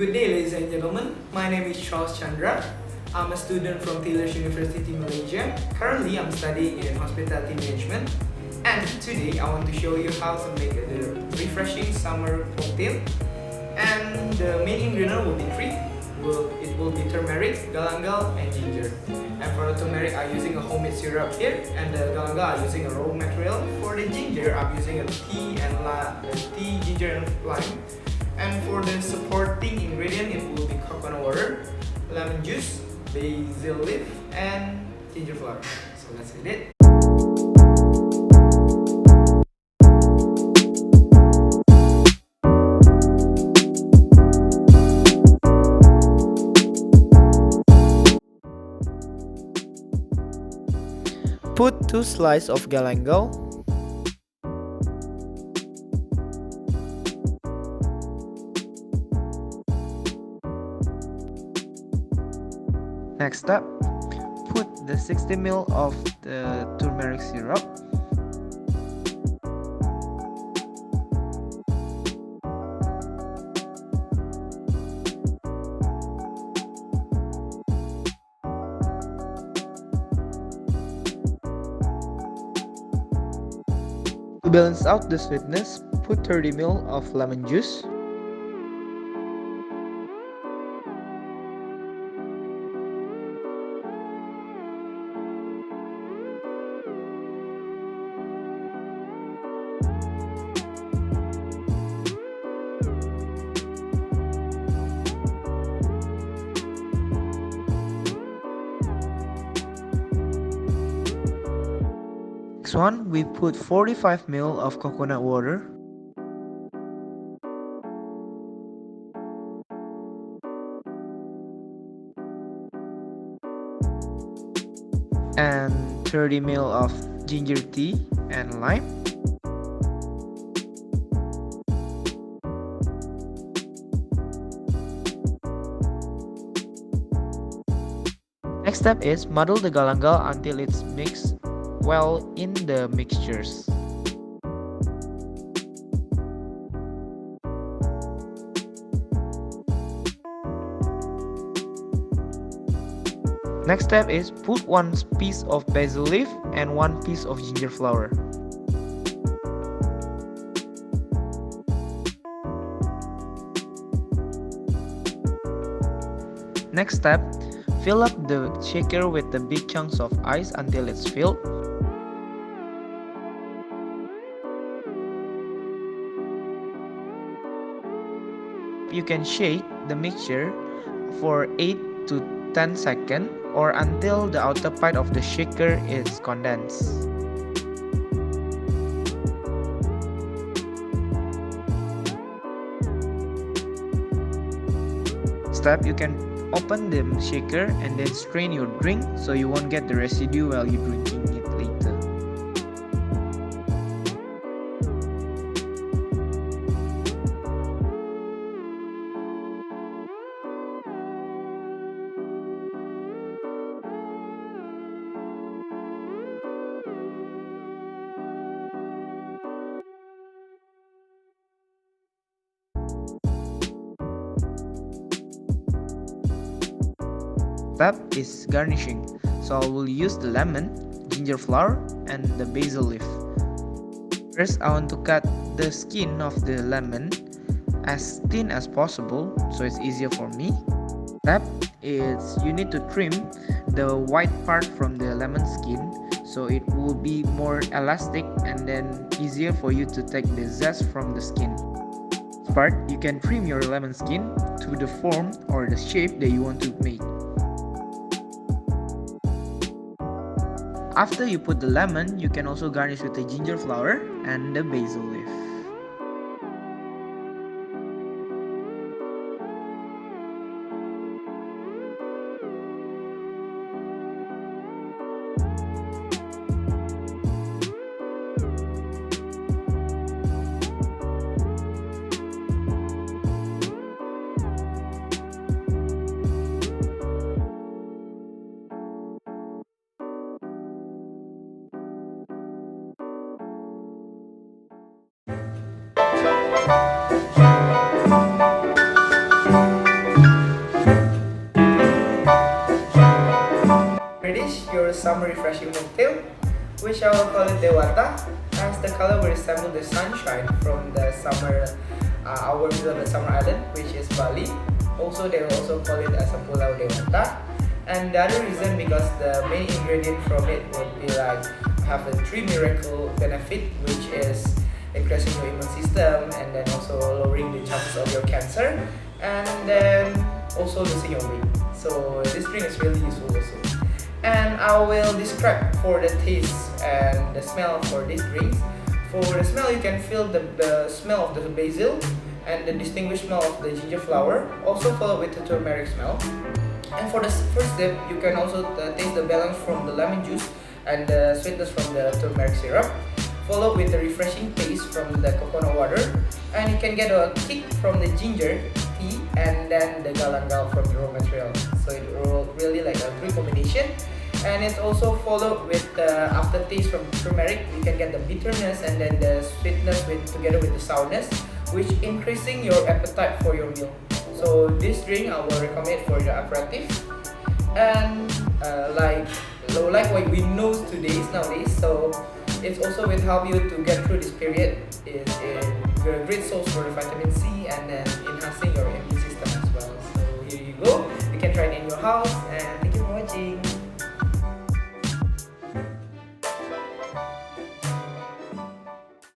Good day, ladies and gentlemen. My name is Charles Chandra. I'm a student from Taylors University Malaysia. Currently, I'm studying in hospitality management. And today, I want to show you how to make a refreshing summer cocktail. And the main ingredient will be three. It will be turmeric, galangal, and ginger. And for the turmeric, I'm using a homemade syrup here. And the galangal, I'm using a raw material. For the ginger, I'm using a tea, ginger, and lime. And for the supporting ingredient, it will be coconut water, lemon juice, basil leaf, and ginger flower. So let's get it. Put 2 slices of galangal. Next step, put the 60 ml of the turmeric syrup. To balance out the sweetness, put 30 ml of lemon juice. Next one, we put 45 ml of coconut water. And 30 ml of ginger tea and lime. Next step is muddle the galangal until it's mixed well in the mixtures. Next step is put 1 piece of basil leaf and 1 piece of ginger flower. Next step, fill up the shaker with the big chunks of ice until it's filled. You can shake the mixture for 8 to 10 seconds or until the outer part of the shaker is condensed. Step, you can open the shaker and then strain your drink so you won't get the residue while you're drinking it later. Step is garnishing, so I will use the lemon, ginger flower, and the basil leaf. First, I want to cut the skin of the lemon as thin as possible so it's easier for me. Step is you need to trim the white part from the lemon skin so it will be more elastic and then easier for you to take the zest from the skin. This part, you can trim your lemon skin to the form or the shape that you want to make. After you put the lemon, you can also garnish with the ginger flower and the basil leaf. summer refreshing mocktail, which I will call it Dewata, as the color will resemble the sunshine from the summer hours of the summer island, which is Bali. Also, they will also call it as a Pulau Dewata. And the other reason because the main ingredient from it would be like have a three miracle benefit, which is increasing your immune system and then also lowering the chances of your cancer and then also losing your weight. So this drink is really useful also. And I will describe for the taste and the smell for these drinks. For the smell, you can feel the smell of the basil and the distinguished smell of the ginger flower, also followed with the turmeric smell. And for the first sip, you can also taste the balance from the lemon juice and the sweetness from the turmeric syrup, followed with the refreshing taste from the coconut water, and you can get a kick from the ginger tea and then the galangal from the raw material. So it really like a great combination. And it's also followed with the aftertaste from turmeric. You can get the bitterness and then the sweetness together with the sourness, which increasing your appetite for your meal. So this drink I will recommend for the aperatif, and like what we know nowadays. So it also will help you to get through this period. It's a great source for the vitamin C and then enhancing your immune system as well. So here you go. You can try it in your house, and thank you for watching.